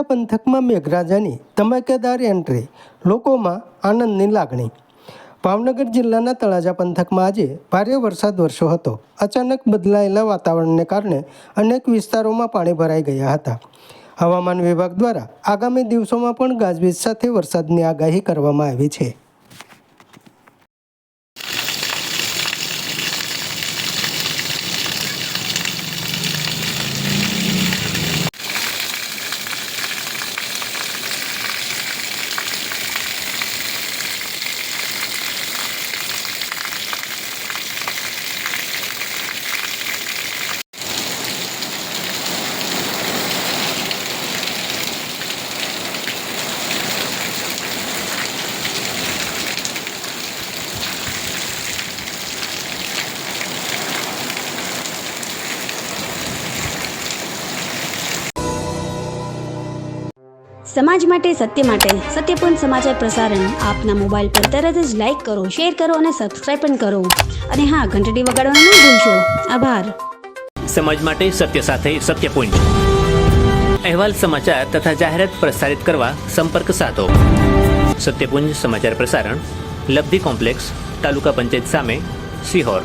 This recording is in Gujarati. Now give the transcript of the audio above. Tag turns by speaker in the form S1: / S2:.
S1: પંથકમાં મેઘરાજાની ધમાકેદાર એન્ટ્રી, લોકોમાં આનંદની લાગણી। ભાવનગર જિલ્લાના તળાજા પંથકમાં આજે ભારે વરસાદ વરસ્યો હતો। અચાનક બદલાયેલા વાતાવરણને કારણે અનેક વિસ્તારોમાં પાણી ભરાઈ ગયા હતા। હવામાન વિભાગ દ્વારા આગામી દિવસોમાં પણ ગાજવીજ સાથે વરસાદની આગાહી કરવામાં આવી છે।
S2: સમાજ માટે, સત્યપૂર્ણ સમાચાર પ્રસારણ આપના મોબાઈલ પર તરત જ લાઈક કરો, શેર કરો અને સબસ્ક્રાઇબ પણ કરો। અને હા, ઘંટડી વગાડવાનું ન ભૂલશો। આભાર।
S3: સમાજ માટે સત્ય સાથે સત્યપૂર્ણ અહેવાલ, સમાચાર તથા જાહેરાત પ્રસારિત કરવા સંપર્ક સાધો। સત્યપુંજ સમાચાર પ્રસારણ, લબ્ધિ કોમ્પ્લેક્સ, તાલુકા પંચાયત સામે, સિહોર।